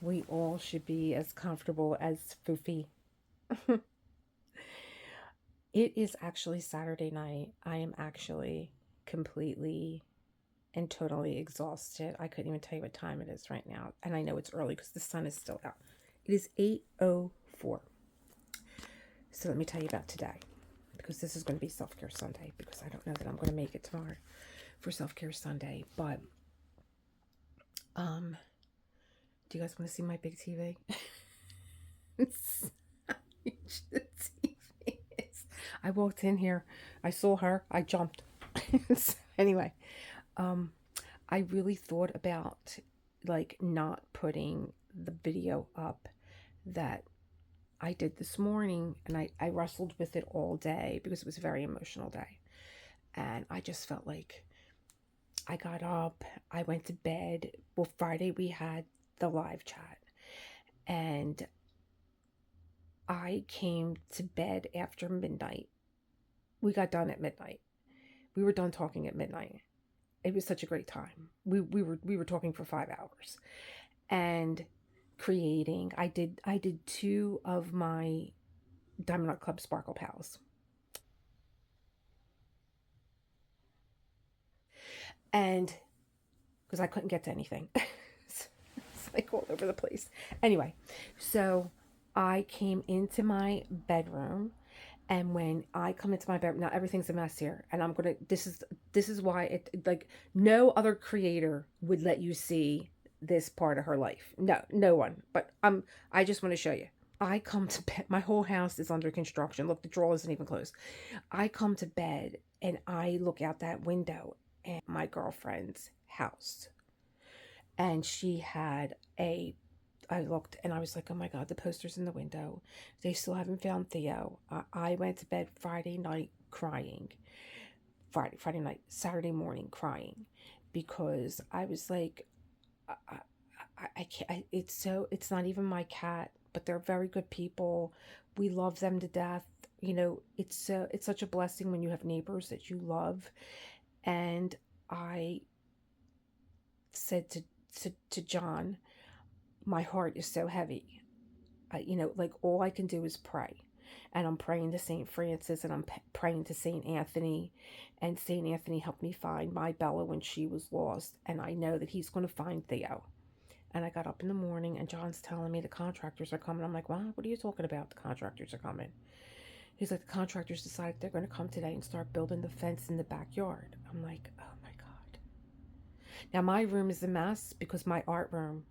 We all should be as comfortable as Fufi. It is actually Saturday night. I am actually completely and totally exhausted. I couldn't even tell you what time it is right now. And I know it's early because the sun is still out. It is 8:04. So let me tell you about today. Because this is going to be self-care Sunday. Because I don't know that I'm going to make it tomorrow for self-care Sunday. But do you guys want to see my big TV? It's huge the TV is. I walked in here. I saw her. I jumped. So anyway, um, I really thought about like not putting the video up that I did this morning, and I wrestled with it all day because it was a very emotional day. And I just felt like I got up, I went to bed. Well, Friday we had the live chat, and I came to bed after midnight. We got done at midnight. We were done talking at midnight. It was such a great time. We were talking for 5 hours and creating. I did two of my Diamond Art Club Sparkle Pals, and because I couldn't get to anything, it's like all over the place. Anyway, so I came into my bedroom, and when I come into my bedroom now, everything's a mess here, and I'm gonna. This is why like no other creator would let you see this part of her life. No, no one. But I just want to show you. I come to bed. My whole house is under construction. Look, the drawer isn't even closed. I come to bed and I look out that window at my girlfriend's house, and she had a. I looked and I was like, oh my God, the poster's in the window. They still haven't found Theo. I went to bed Friday night crying. Friday night, Saturday morning crying because I was like, I, I can't. It's not even my cat, but they're very good people. We love them to death. It's such a blessing when you have neighbors that you love. And I said to John, my heart is so heavy. Like all I can do is pray. And I'm praying to St. Francis, and I'm praying to St. Anthony. And St. Anthony helped me find my Bella when she was lost. And I know that he's going to find Theo. And I got up in the morning, and John's telling me the contractors are coming. I'm like, well, what are you talking about? The contractors are coming. He's like, the contractors decided they're going to come today and start building the fence in the backyard. I'm like, oh my God. Now, my room is a mess because my art room,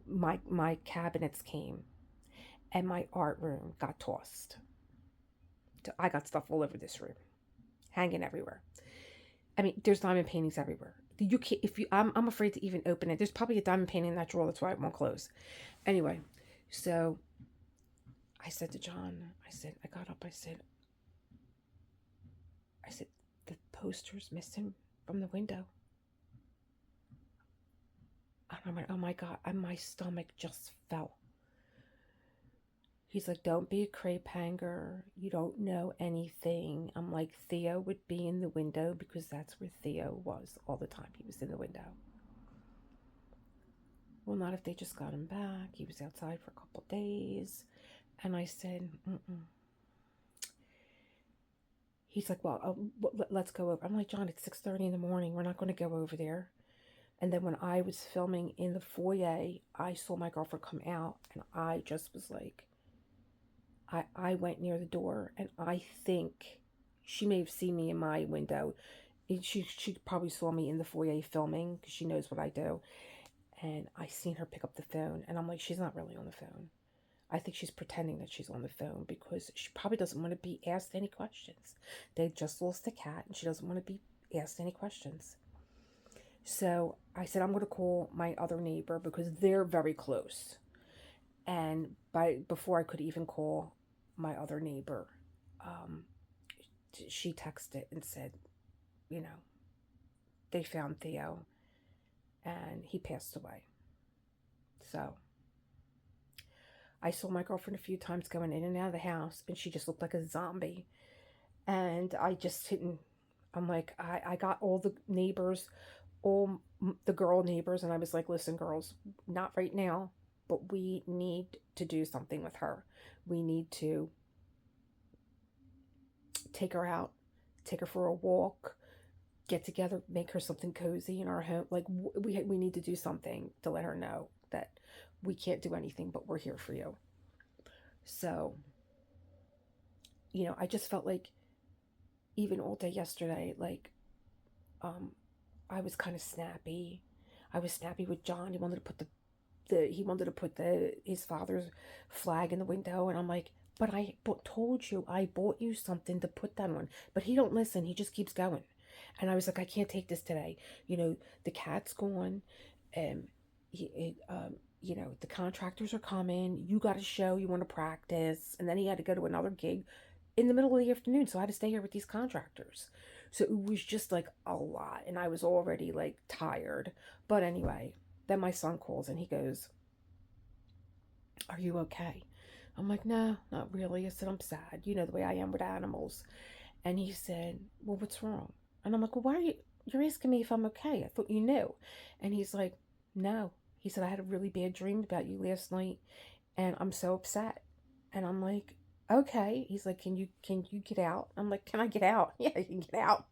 my cabinets came, and my art room got tossed. So I got stuff all over this room, hanging everywhere. I mean, there's diamond paintings everywhere. You can't, if you, I'm afraid to even open it. There's probably a diamond painting in that drawer. That's why it won't close. Anyway, so I said to John, I got up, I said, the poster's missing from the window. And I went, oh my God, and my stomach just fell. He's like, don't be a crepe hanger. You don't know anything. I'm like, Theo would be in the window because that's where Theo was all the time. He was in the window. Well, not if they just got him back. He was outside for a couple days. And I said, mm-mm. He's like, well, let's go over. I'm like, John, it's 6:30 in the morning. We're not going to go over there. And then when I was filming in the foyer, I saw my girlfriend come out, and I just was like, I went near the door, and I think she may have seen me in my window. She probably saw me in the foyer filming because she knows what I do. And I seen her pick up the phone, and I'm like, she's not really on the phone. I think she's pretending that she's on the phone because she probably doesn't want to be asked any questions. They just lost a cat, and she doesn't want to be asked any questions. So I said, I'm going to call my other neighbor because they're very close. And before I could even call my other neighbor, um, she texted and said, you know, they found Theo and he passed away. So I saw my girlfriend a few times going in and out of the house, and she just looked like a zombie. And I just didn't, I'm like, I got all the neighbors, all the girl neighbors, and I was like, listen, girls, not right now. but we need to do something with her. We need to take her out, take her for a walk, get together, make her something cozy in our home. Like we need to do something to let her know that we can't do anything, but we're here for you. So, I just felt like even all day yesterday, like um I was kind of snappy. I was snappy with John. He wanted to put his father's flag in the window, and I'm like, but told you I bought you something to put that on. But he don't listen. He just keeps going. And I was like, I can't take this today. The cat's gone, and the contractors are coming. You got a show. You want to practice, and then he had to go to another gig in the middle of the afternoon. So I had to stay here with these contractors. So it was just like a lot, and I was already like tired. But anyway, then my son calls and he goes, "Are you okay?" I'm like, "No, not really." I said, "I'm sad. You know the way I am with animals." And he said, "Well, what's wrong?" And I'm like, "Well, why are you're asking me if I'm okay? I thought you knew." And he's like, "No." He said, "I had a really bad dream about you last night and I'm so upset." And I'm like, "Okay." He's like, "Can you get out?" I'm like, "Can I get out?" "Yeah, you can get out."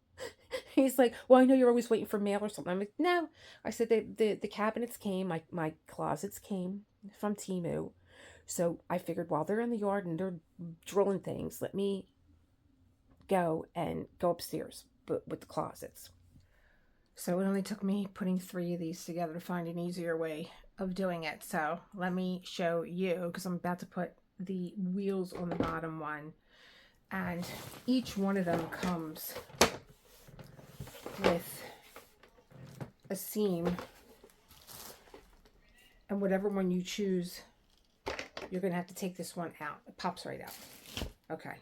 He's like, "Well, I know you're always waiting for mail or something." I'm like, "No." I said, the cabinets came, my closets came from Temu. So I figured while they're in the yard and they're drilling things, let me go upstairs but with the closets. So it only took me putting 3 of these together to find an easier way of doing it. So let me show you, because I'm about to put the wheels on the bottom one. And each one of them comes with a seam. And whatever one you choose, you're going to have to take this one out. It pops right out. Okay.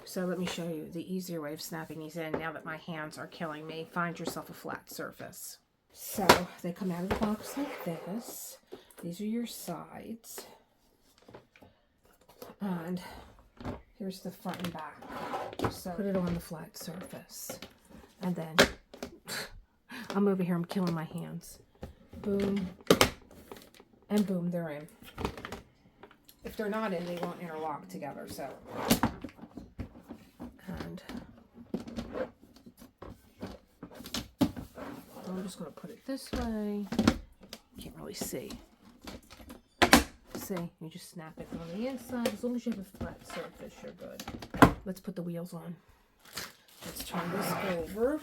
So let me show you the easier way of snapping these in now that my hands are killing me. Find yourself a flat surface. So they come out of the box like this. These are your sides. And here's the front and back. So put it on the flat surface. And then I'm over here, I'm killing my hands. Boom. And boom, they're in. If they're not in, they won't interlock together. So, and I'm just going to put it this way. Can't really see. See, you just snap it on the inside. As long as you have a flat surface, you're good. Let's put the wheels on. Let's turn this over.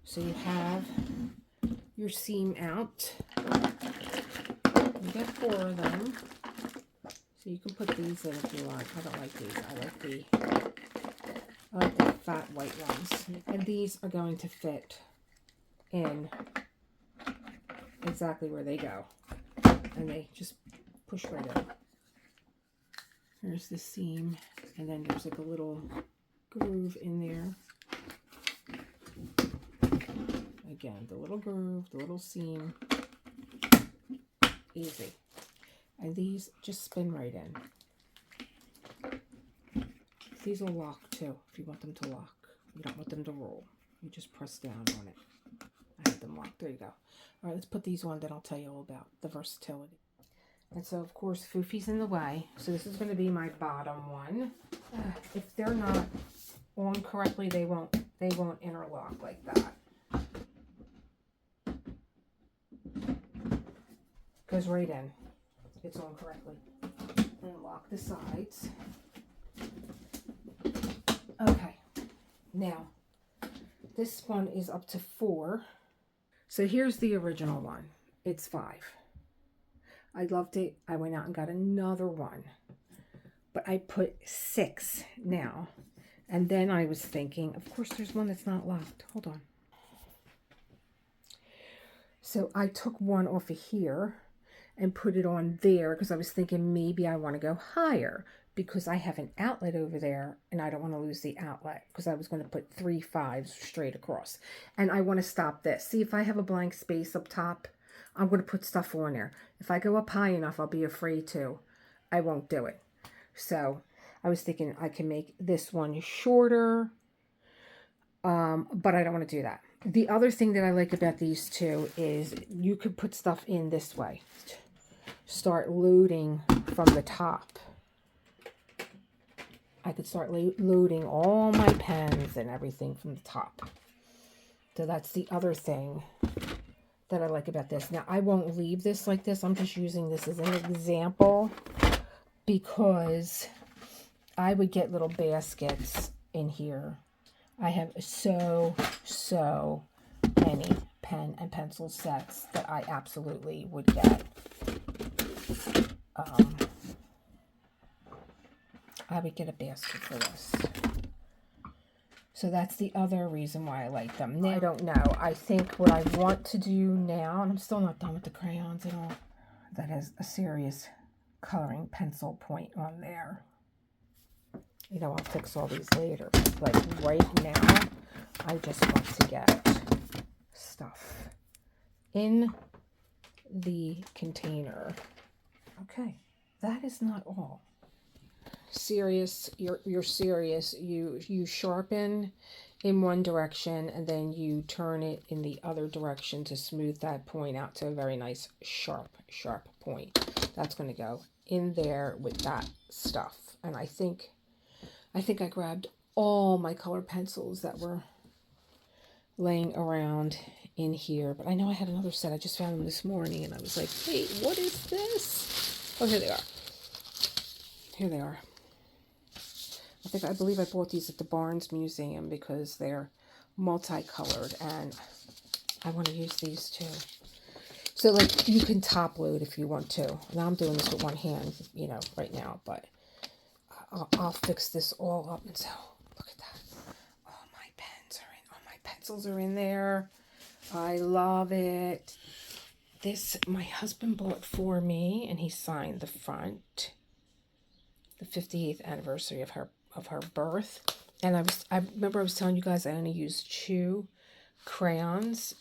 So you have your seam out. You get 4 of them. So you can put these in if you want. I don't like these. I like the fat white ones. And these are going to fit in exactly where they go. And they just push right in. There's the seam. And then there's like a little groove in there. Again, the little groove, the little seam. Easy. And these just spin right in. These will lock too, if you want them to lock. You don't want them to roll. You just press down on it. I have them locked. There you go. All right, let's put these on, then I'll tell you all about the versatility. And so, of course, Foofy's in the way. So this is going to be my bottom one. If they're not on correctly, they won't interlock like that. Goes right in. It's on correctly. And lock the sides. Okay. Now, this one is up to 4. So here's the original one. It's 5. I loved it. I went out and got another one. But I put 6 now. And then I was thinking, of course, there's one that's not locked. Hold on. So I took one off of here and put it on there because I was thinking maybe I want to go higher because I have an outlet over there and I don't want to lose the outlet because I was going to put 3 5s straight across. And I want to stop this. See, if I have a blank space up top, I'm going to put stuff on there. If I go up high enough, I'll be afraid to. I won't do it. So I was thinking I can make this one shorter, but I don't want to do that. The other thing that I like about these two is you could put stuff in this way. start loading from the top. I could start loading all my pens and everything from the top. So that's the other thing that I like about this. Now, I won't leave this like this. I'm just using this as an example because I would get little baskets in here. I have so many pen and pencil sets that I absolutely would get. I would get a basket for this. So that's the other reason why I like them. Now, I don't know. I think what I want to do now, and I'm still not done with the crayons at all, that has a serious coloring pencil point on there. You know, I'll fix all these later. Like right now, I just want to get stuff in the container. Okay, that is not all. Serious, you're serious. You sharpen in one direction and then you turn it in the other direction to smooth that point out to a very nice sharp point. That's going to go in there with that stuff. And I think I grabbed all my color pencils that were laying around in here, but I know I had another set. I just found them this morning and I was like, hey, what is this? Oh, here they are. Here they are. I believe I bought these at the Barnes Museum because they're multicolored and I want to use these too. So like you can top load if you want to. Now I'm doing this with one hand, you know, right now, but I'll fix this all up. And so look at that. All my pens are in, all my pencils are in there. I love it. This my husband bought for me and he signed the front. The 58th anniversary of her birth. And I remember I was telling you guys I only used 2 crayons,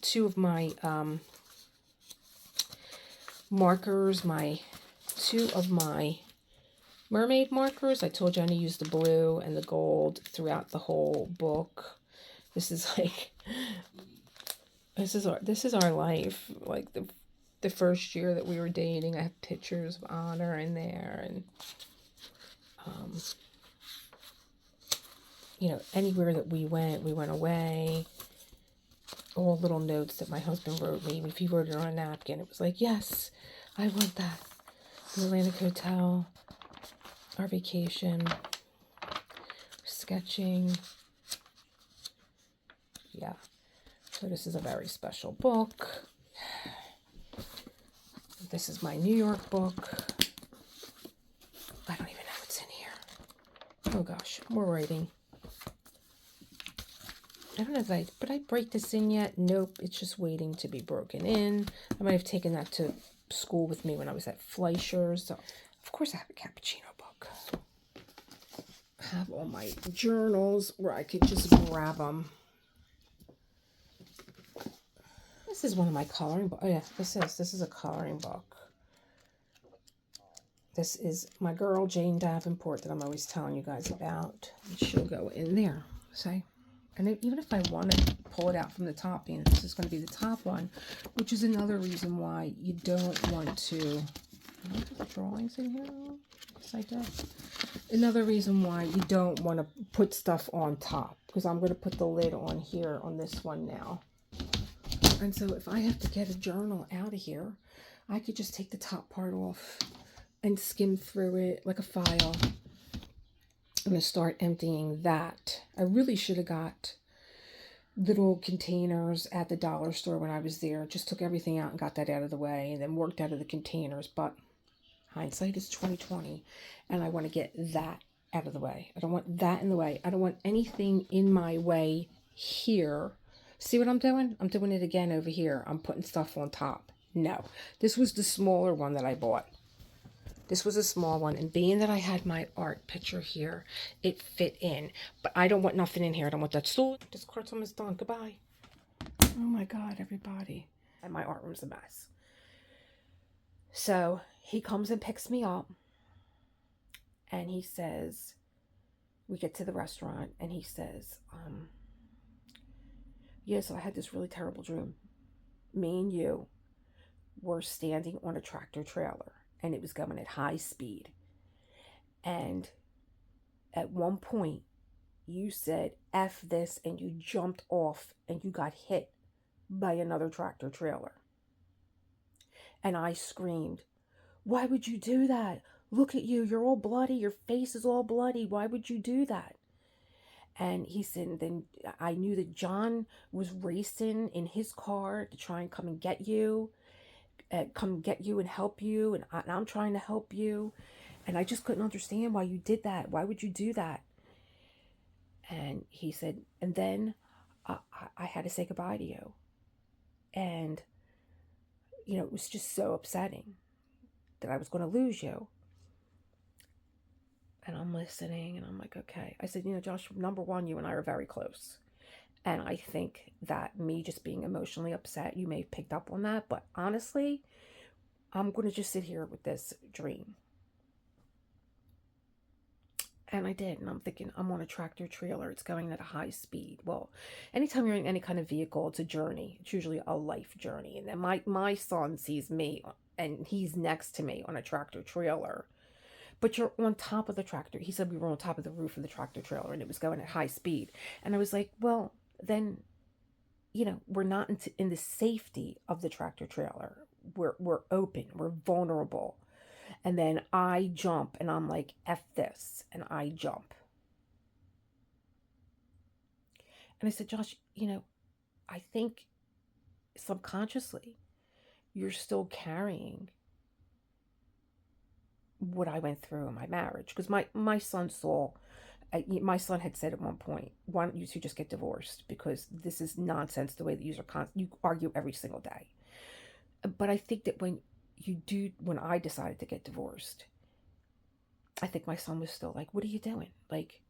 2 of my markers, 2 of my mermaid markers. I told you I only used the blue and the gold throughout the whole book. This is like this is our life. Like the first year that we were dating, I have pictures of Honor in there, and you know, anywhere that we went away. All little notes that my husband wrote me. If he wrote it on a napkin, it was like, yes, I want that. The Atlantic Hotel, our vacation, sketching. Yeah. So this is a very special book. This is my New York book. I don't even know what's in here. Oh gosh, more writing. I don't know if but I break this in yet? Nope, it's just waiting to be broken in. I might have taken that to school with me when I was at Fleischer's. So, of course I have a cappuccino book. I have all my journals where I could just grab them. This is one of my coloring books. Oh yeah, this is a coloring book. This is my girl Jane Davenport that I'm always telling you guys about. She'll go in there. See? And even if I want to pull it out from the top, and this is going to be the top one, which is another reason why you don't want to... I put the drawings in here. Yes, I did. Another reason why you don't want to put stuff on top, because I'm going to put the lid on here on this one now. And so if I have to get a journal out of here, I could just take the top part off and skim through it like a file. I'm going to start emptying that. I really should have got little containers at the dollar store when I was there. Just took everything out and got that out of the way and then worked out of the containers. But hindsight is 2020, and I want to get that out of the way. I don't want that in the way. I don't want anything in my way here. See what I'm doing? I'm doing it again over here. I'm putting stuff on top. No. This was the smaller one that I bought. This was a small one, and being that I had my art picture here, it fit in. But I don't want nothing in here. I don't want that stool. This cart's almost done. Goodbye. Oh my God, everybody. And my art room's a mess. So he comes and picks me up, and he says, we get to the restaurant, and he says, yeah, so I had this really terrible dream. Me and you were standing on a tractor trailer and it was going at high speed. And at one point, you said F this and you jumped off and you got hit by another tractor trailer. And I screamed, "Why would you do that? Look at you. You're all bloody. Your face is all bloody. Why would you do that?" And he said, then I knew that John was racing in his car to try and come and get you, and help you. And I'm trying to help you. And I just couldn't understand why you did that. Why would you do that? And he said, and then I had to say goodbye to you. And, it was just so upsetting that I was going to lose you. And I'm listening and I'm like, okay. I said, Josh, number one, you and I are very close. And I think that me just being emotionally upset, you may have picked up on that. But honestly, I'm going to just sit here with this dream. And I did. And I'm thinking, I'm on a tractor trailer. It's going at a high speed. Well, anytime you're in any kind of vehicle, it's a journey. It's usually a life journey. And then my son sees me and he's next to me on a tractor trailer. But you're on top of the tractor. He said we were on top of the roof of the tractor trailer and it was going at high speed. And I was like, well, then, we're not in the safety of the tractor trailer. We're open. We're vulnerable. And then I jump and I'm like, F this. And I jump. And I said, Josh, I think subconsciously you're still carrying what I went through in my marriage. Because my son saw, my son had said at one point, why don't you two just get divorced? Because this is nonsense the way that you argue every single day. But I think that when I decided to get divorced, I think my son was still like, what are you doing? Like,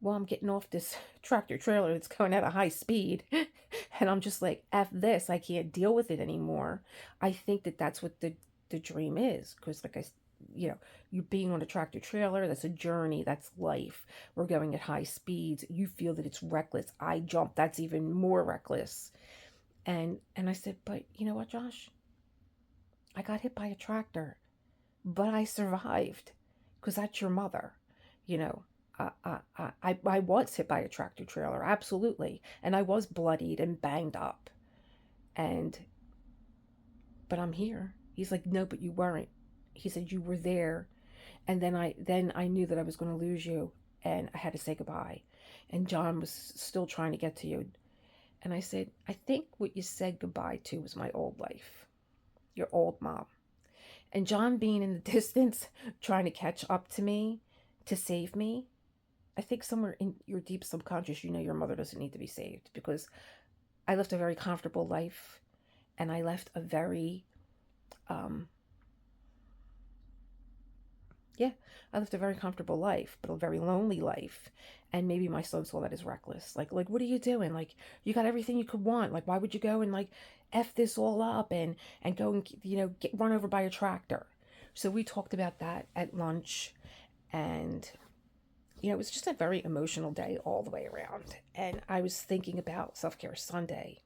well, I'm getting off this tractor trailer that's going at a high speed. And I'm just like, F this, I can't deal with it anymore. I think that that's what the dream is. Because like you're being on a tractor trailer, that's a journey, that's life. We're going at high speeds. You feel that it's reckless. I jump, that's even more reckless. And I said, but you know what, Josh? I got hit by a tractor, but I survived because that's your mother. I was hit by a tractor trailer, absolutely. And I was bloodied and banged up. But I'm here. He's like, no, but you weren't. He said, you were there. And then I knew that I was going to lose you and I had to say goodbye. And John was still trying to get to you. And I said, I think what you said goodbye to was my old life, your old mom. And John being in the distance, trying to catch up to me, to save me. I think somewhere in your deep subconscious, your mother doesn't need to be saved, because I left a very comfortable life and I left a very, I lived a very comfortable life, but a very lonely life. And maybe my son saw that as reckless. Like, what are you doing? Like, you got everything you could want. Like, why would you go and like F this all up and go and, get run over by a tractor? So we talked about that at lunch, and, it was just a very emotional day all the way around. And I was thinking about Self-Care Sunday.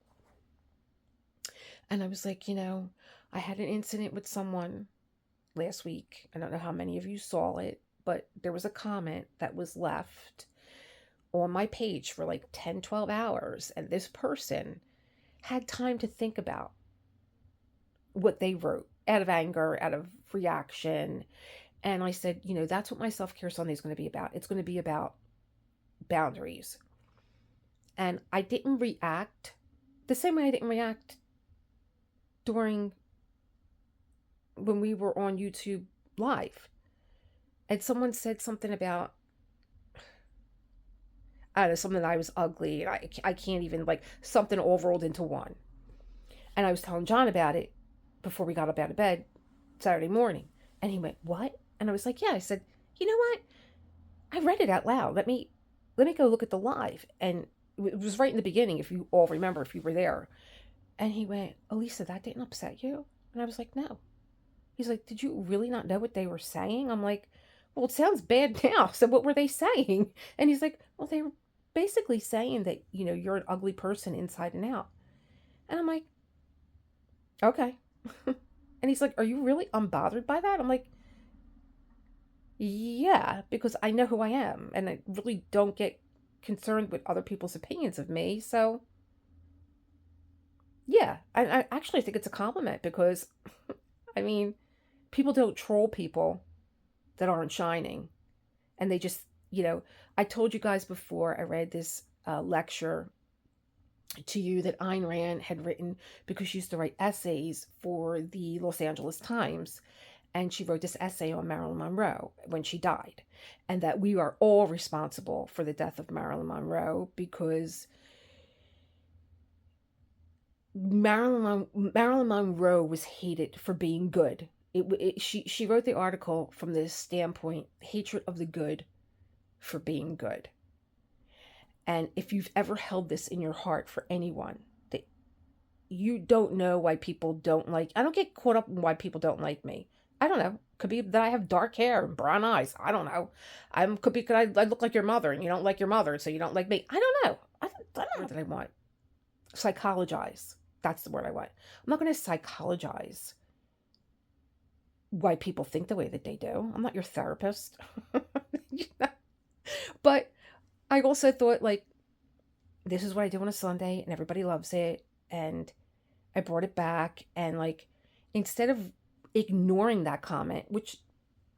And I was like, I had an incident with someone last week. I don't know how many of you saw it, but there was a comment that was left on my page for like 10, 12 hours. And this person had time to think about what they wrote out of anger, out of reaction. And I said, that's what my Self-Care Sunday is going to be about. It's going to be about boundaries. And I didn't react the same way I didn't react when we were on YouTube live. And someone said something about, I don't know, something that I was ugly. I can't even, like, something all rolled into one. And I was telling John about it before we got up out of bed Saturday morning. And he went, what? And I was like, yeah. I said, you know what? I read it out loud. Let me go look at the live. And it was right in the beginning, if you all remember, if you were there. And he went, Elisa, that didn't upset you? And I was like, no. He's like, did you really not know what they were saying? I'm like, well, it sounds bad now. So what were they saying? And he's like, well, they were basically saying that, you're an ugly person inside and out. And I'm like, Okay. And he's like, are you really unbothered by that? I'm like, yeah, because I know who I am and I really don't get concerned with other people's opinions of me. So, yeah, I actually think it's a compliment because, I mean, people don't troll people that aren't shining. And they just, I told you guys before I read this lecture to you that Ayn Rand had written because she used to write essays for the Los Angeles Times. And she wrote this essay on Marilyn Monroe when she died, and that we are all responsible for the death of Marilyn Monroe because Marilyn Monroe was hated for being good. She wrote the article from this standpoint, hatred of the good for being good. And if you've ever held this in your heart for anyone, that you don't know why people don't like, I don't get caught up in why people don't like me. I don't know. Could be that I have dark hair and brown eyes. I don't know. Could I look like your mother and you don't like your mother, so you don't like me. I don't know. I don't know what I want. Psychologize. That's the word I want. I'm not going to psychologize why people think the way that they do. I'm not your therapist. You know? But I also thought, like, this is what I do on a Sunday and everybody loves it. And I brought it back. And, like, instead of ignoring that comment, which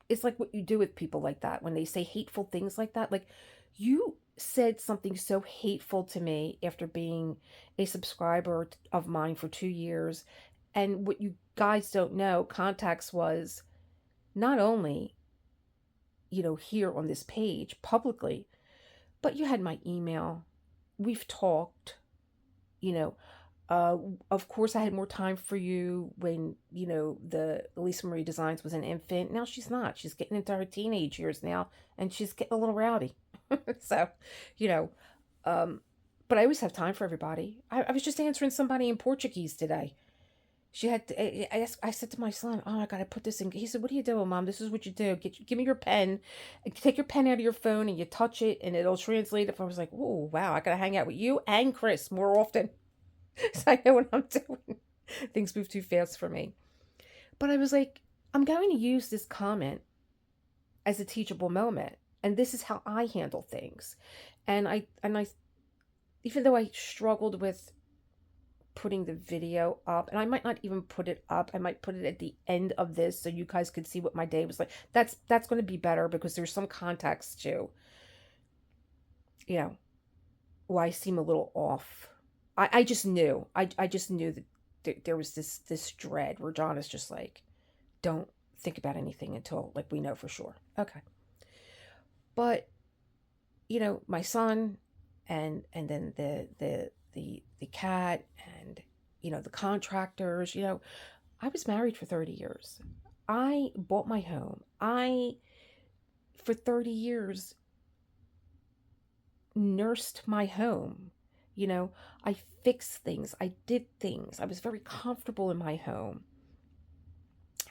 is like what you do with people like that when they say hateful things like that, like, you said something so hateful to me after being a subscriber of mine for 2 years. And what you guys don't know, context was not only, here on this page publicly, but you had my email. We've talked, you know. Uh, of course, I had more time for you when, the Elisa Marie Designs was an infant. Now she's not. She's getting into her teenage years now, and she's getting a little rowdy. So, you know, um, but I always have time for everybody. I was just answering somebody in Portuguese today. She had, I said to my son, oh, I got to put this in. He said, what are you doing, Mom? This is what you do. Give me your pen. Take your pen out of your phone and you touch it and it'll translate it. I was like, oh, wow, I got to hang out with you and Chris more often. So I know what I'm doing. Things move too fast for me. But I was like, I'm going to use this comment as a teachable moment. And this is how I handle things. And I even though I struggled with putting the video up, and I might not even put it up, I might put it at the end of this so you guys could see what my day was like. That's going to be better because there's some context to, you know, why I seem a little off. I just knew. I just knew that there was this dread where John is just like, don't think about anything until, like, we know for sure. Okay. But, my son and then the cat and, the contractors, I was married for 30 years. I bought my home. For 30 years, nursed my home. I fixed things. I did things. I was very comfortable in my home.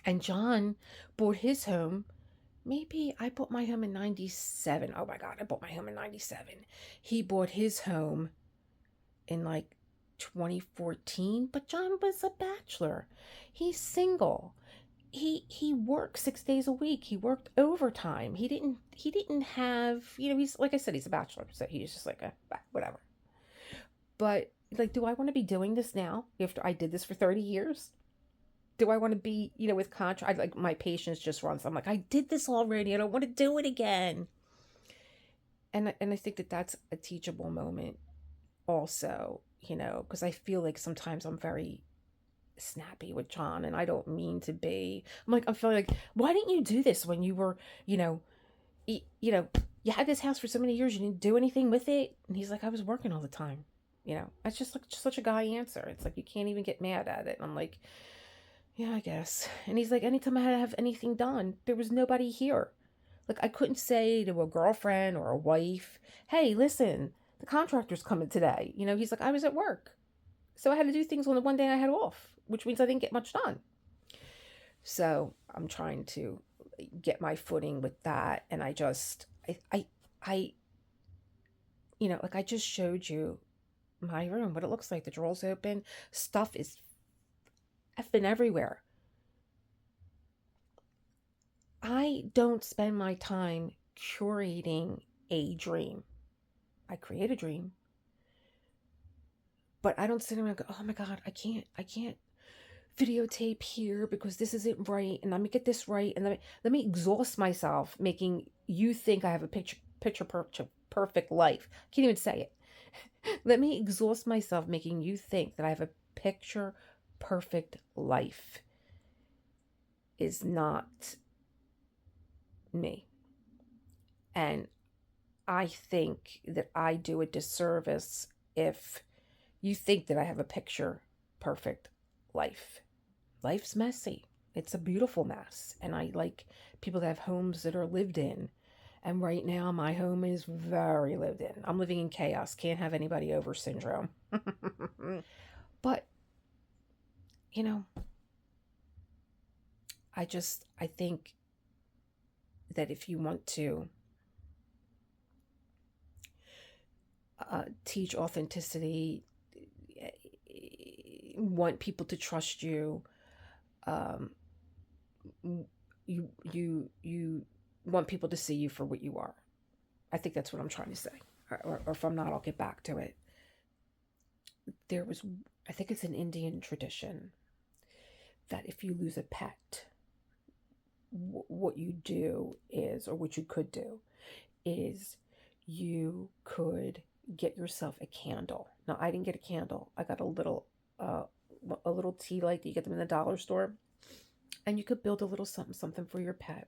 And John bought his home. Maybe I bought my home in 97. Oh my God, I bought my home in 97. He bought his home in like 2014, but John was a bachelor. He's single. He worked 6 days a week. He worked overtime. He didn't have, he's, like I said, he's a bachelor, so he's just like, whatever. But, like, do I want to be doing this now after I did this for 30 years? Do I want to be, with contract? Like, my patience just runs. I'm like, I did this already. I don't want to do it again. And I think that that's a teachable moment also, because I feel like sometimes I'm very snappy with John and I don't mean to be. I'm feeling like, why didn't you do this when you were, you had this house for so many years, you didn't do anything with it? And he's like, I was working all the time. That's just like just such a guy answer. It's like you can't even get mad at it. And I'm like, yeah, I guess. And he's like, anytime I had to have anything done, there was nobody here. Like, I couldn't say to a girlfriend or a wife, hey, listen, the contractor's coming today. He's like, I was at work. So I had to do things on the one day I had off, which means I didn't get much done. So I'm trying to get my footing with that. And I like I just showed you my room, what it looks like. The drawers open. Stuff is effing everywhere. I don't spend my time curating a dream. I create a dream, but I don't sit around and go, oh my God, I can't videotape here because this isn't right. And let me get this right. And let me exhaust myself making you think I have a perfect life. I can't even say it. Let me exhaust myself making you think that I have a picture perfect life is not me. And I think that I do a disservice if you think that I have a picture perfect life. Life's messy. It's a beautiful mess. And I like people that have homes that are lived in. And right now, my home is very lived in. I'm living in chaos. Can't have anybody over syndrome. But, you know, I think that if you want to teach authenticity, want people to trust you, um, you want people to see you for what you are. I think that's what I'm trying to say. Or if I'm not, I'll get back to it. There was, I think it's an Indian tradition that if you lose a pet, what you do is, or what you could do, is you could get yourself a candle. Now, I didn't get a candle. I got a little tea light that you get them in the dollar store, and you could build a little something for your pet,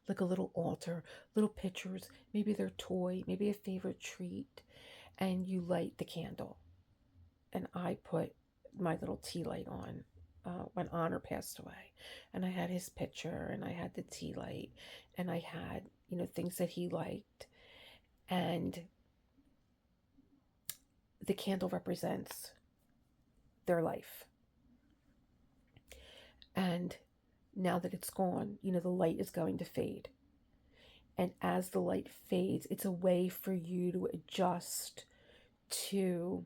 like a little altar, little pictures, maybe their toy, maybe a favorite treat, and you light the candle. And I put my little tea light on when Honor passed away, and I had his picture, and I had the tea light, and I had, things that he liked, and the candle represents their life. And now that it's gone, the light is going to fade. And as the light fades, it's a way for you to adjust to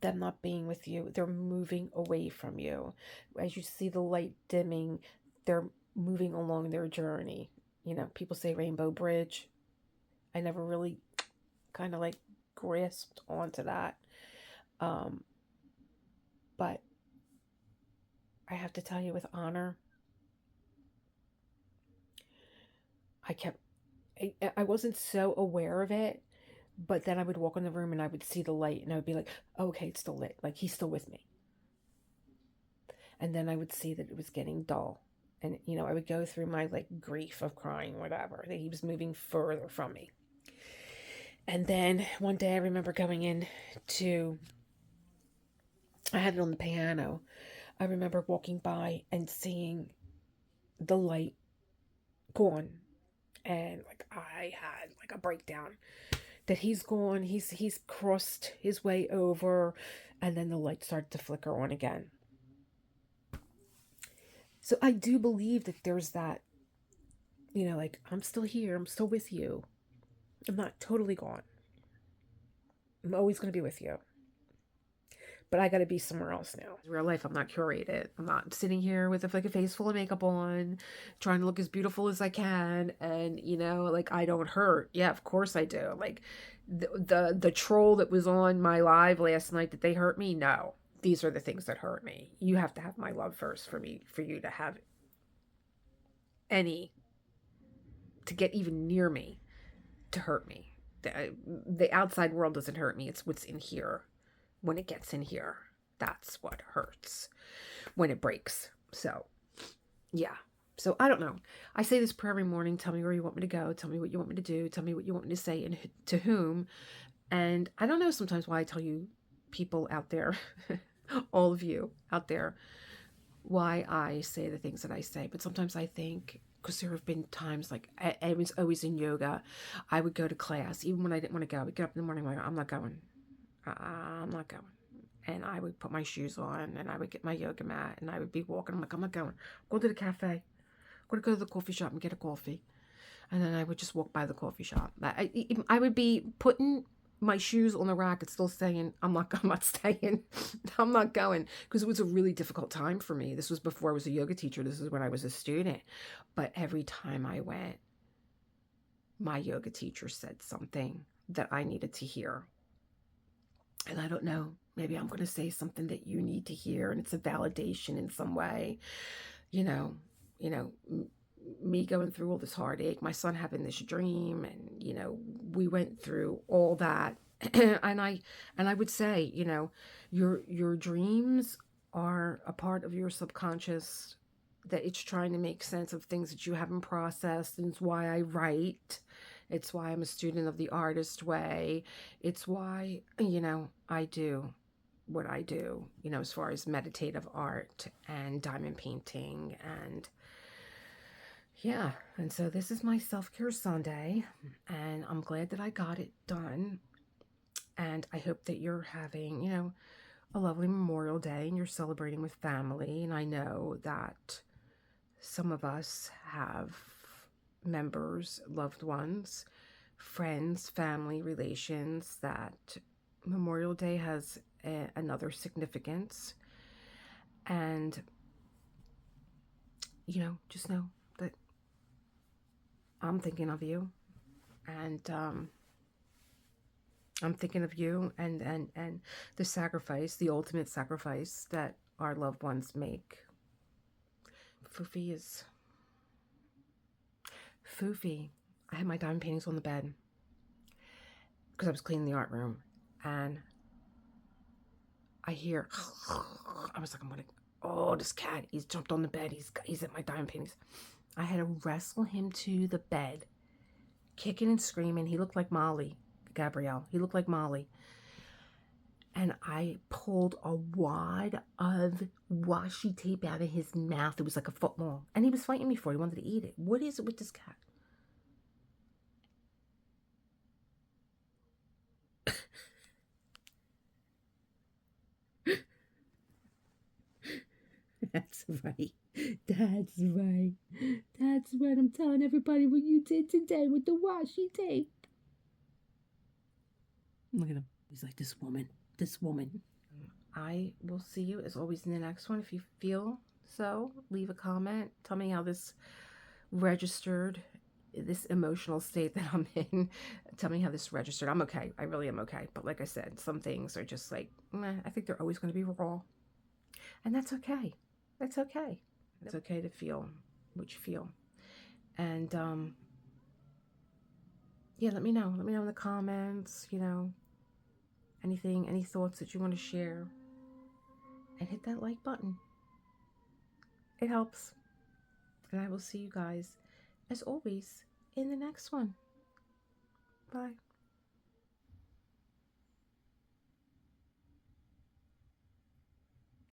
them not being with you. They're moving away from you. As you see the light dimming, they're moving along their journey. People say Rainbow Bridge. I never really kind of like grasped onto that. But I have to tell you, with Honor, I wasn't so aware of it, but then I would walk in the room and I would see the light and I would be like, oh, okay, it's still lit. Like, he's still with me. And then I would see that it was getting dull. And, I would go through my grief of crying, whatever, that he was moving further from me. And then one day I remember going in I had it on the piano. I remember walking by and seeing the light gone. And I had a breakdown that he's gone. He's crossed his way over, and then the light started to flicker on again. So I do believe that there's that, I'm still here. I'm still with you. I'm not totally gone. I'm always going to be with you. But I got to be somewhere else now. In real life, I'm not curated. I'm not sitting here with a face full of makeup on, trying to look as beautiful as I can. And, I don't hurt. Yeah, of course I do. The troll that was on my live last night, did they hurt me? No. These are the things that hurt me. You have to have my love first for you to have to get even near me, to hurt me. The outside world doesn't hurt me. It's what's in here. When it gets in here, that's what hurts. When it breaks. So, yeah. So, I don't know. I say this prayer every morning. Tell me where you want me to go. Tell me what you want me to do. Tell me what you want me to say and to whom. And I don't know sometimes why I tell you people out there, all of you out there, why I say the things that I say. But sometimes I think, because there have been times, I was always in yoga. I would go to class, even when I didn't want to go. I would get up in the morning, I'm not going. I'm not going. And I would put my shoes on and I would get my yoga mat and I would be walking. I'm not going. Go to the cafe. I'm going to go to the coffee shop and get a coffee. And then I would just walk by the coffee shop. I would be putting my shoes on the rack, it's still saying, I'm not staying. I'm not going. Because it was a really difficult time for me. This was before I was a yoga teacher. This is when I was a student. But every time I went, my yoga teacher said something that I needed to hear. And I don't know, maybe I'm going to say something that you need to hear, and it's a validation in some way. You know, you know, me going through all this heartache, my son having this dream, and we went through all that. And I would say, your dreams are a part of your subconscious, that it's trying to make sense of things that you haven't processed. And it's why I write. It's why I'm a student of the artist way. It's why, I do what I do, as far as meditative art and diamond painting. And yeah, and so this is my self-care Sunday, and I'm glad that I got it done. And I hope that you're having, a lovely Memorial Day, and you're celebrating with family. And I know that some of us have members, loved ones, friends, family, relations, that Memorial Day has another significance. And, just know that I'm thinking of you. And I'm thinking of you and the sacrifice, the ultimate sacrifice that our loved ones make. Foofy. I had my diamond paintings on the bed because I was cleaning the art room, and I hear, I was like, oh, this cat, he's jumped on the bed. He's at my diamond paintings. I had to wrestle him to the bed, kicking and screaming. He looked like Molly, Gabrielle. He looked like Molly. And I pulled a wad of washi tape out of his mouth. It was like a foot long. And he was fighting me for it. He wanted to eat it. What is it with this cat? That's right. That's right. That's right. I'm telling everybody what you did today with the washi tape. Look at him. He's like, this woman. I will see you as always in the next one. If you feel so, leave a comment. Tell me how this registered, this emotional state that I'm in. Tell me how this registered. I'm okay. I really am okay. But like I said, some things are just like, I think they're always going to be raw. And that's okay. That's okay. It's okay to feel what you feel. And yeah, let me know. Let me know in the comments, anything, any thoughts that you want to share. And hit that like button. It helps. And I will see you guys, as always, in the next one. Bye.